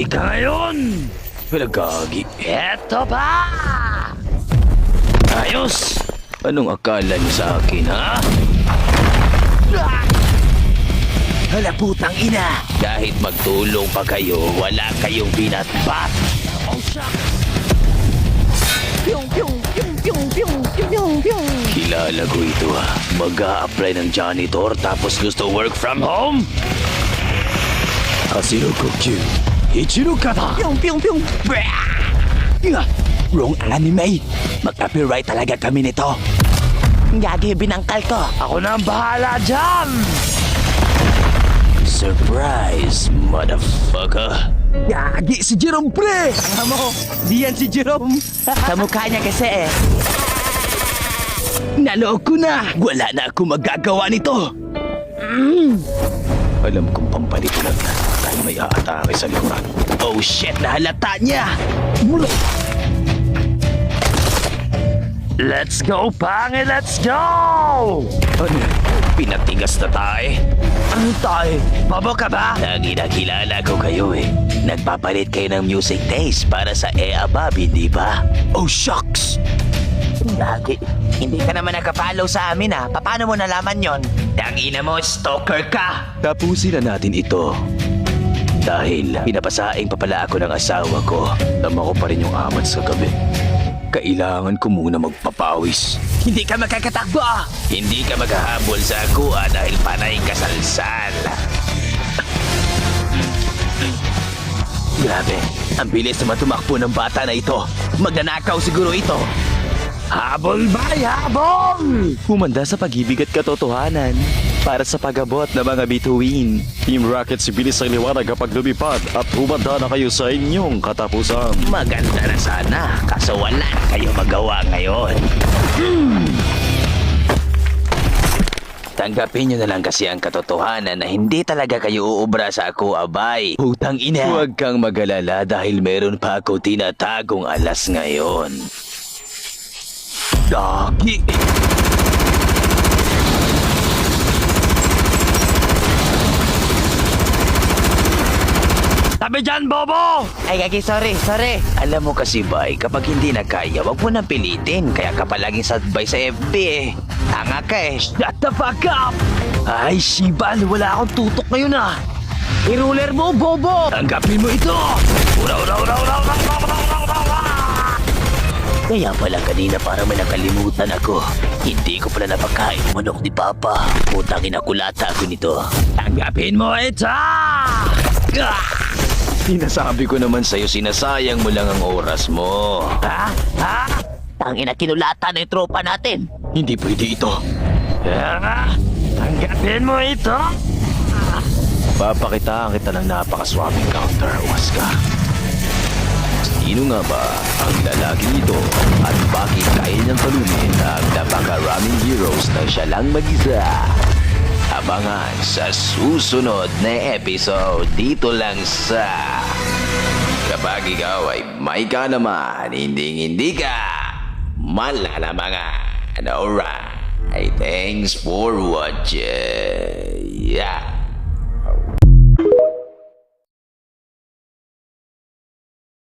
ka ngayon! Pinagkagi. Eto pa! Ayos! Anong akala niyo sa akin, ha? Hala putang ina! Kahit magtulong pa kayo, wala kayong binatbat. Oh, shucks! Pyong, pyong, pyong, pyong, pyong, pyong, pyong. Kilala ko ito, ha. Mag-a-apply ng janitor tapos gusto work from home? Hasiro Kokyu, Ichiro Kata. Pyong, pyong, pyong. Wrong anime. Mag-copyright talaga kami nito. Gagi, binangkal ko. Ako na ang bahala dyan! Surprise, motherfucker. Gagi, si Jerome pre! Alam mo, di yan si Jerome. Sa mukha niya kasi eh. Naloko ko na. Wala na akong magagawa nito. Alam kong pampalit lang dahil may aatake sa likuran. Oh shit, nahalata niya. Let's go, pange! Let's go! Ano? Pinatigas na tayo. Ano tayo? Bobo ka ba? Lagi nakilala ko kayo eh. Nagpapalit kayo ng music taste para sa Ea Bob, di ba? Oh shucks! Gagi, hindi ka naman nakapollow sa amin ah. Paano mo nalaman yon? Tangina mo, stalker ka! Tapusin na natin ito. Dahil pinapasaing pa pala ako ng asawa ko. Tama ko pa rin yung amat sa gabi. Kailangan ko muna magpapawis. Hindi ka makakatakbo! Hindi ka maghahabol sa kuha dahil panay kasalsal. Grabe, ang bilis naman tumakbo ng bata na ito. Magnanakaw siguro ito. Habol ba? Habol! Humanda sa pag-ibig at katotohanan para sa pag-abot ng mga bituin. Team Rocket, sibilis ang liwanag kapag lumipad at humanda na kayo sa inyong katapusan. Maganda na sana, kaso wala na kayo magawa ngayon. Tanggapin nyo na lang kasi ang katotohanan na hindi talaga kayo uubra sa ako, abay. Putang ina. Huwag kang mag-alala dahil meron pa ako tinatagong alas ngayon. Dagi! Tabi dyan, Bobo! Ay, Gagi, sorry. Alam mo kasi, bay, kapag hindi na kaya, wag mo nang pilitin. Kaya ka palaging sadbay sa FB eh. Tanga ka eh. Shut the fuck up! Ay, Shibal, wala akong tutok ngayon ah. I-ruler mo, Bobo! Tanggapin mo ito! Ura! Kaya pala kanina para may nakalimutan ako. Hindi ko pala napakain manok ni Papa. Putang ina, kulata ako nito. Tanggapin mo ito! Sinasabi ko naman sa'yo, sinasayang mo lang ang oras mo. Ha? Tangina, kinulata na yung tropa natin. Hindi pwede ito. Tanggapin mo ito! Papakitaan kita ng napakaswabing counter, Waska. Sino nga ba ang lalaking ito at bakit kaya niyang talunin ang napakaraming heroes na siya lang mag-isa? Abangan sa susunod na episode dito lang sa Kapag ikaw ay may ka naman, hindi ka malalamangan. Alright, thanks for watching. Yeah.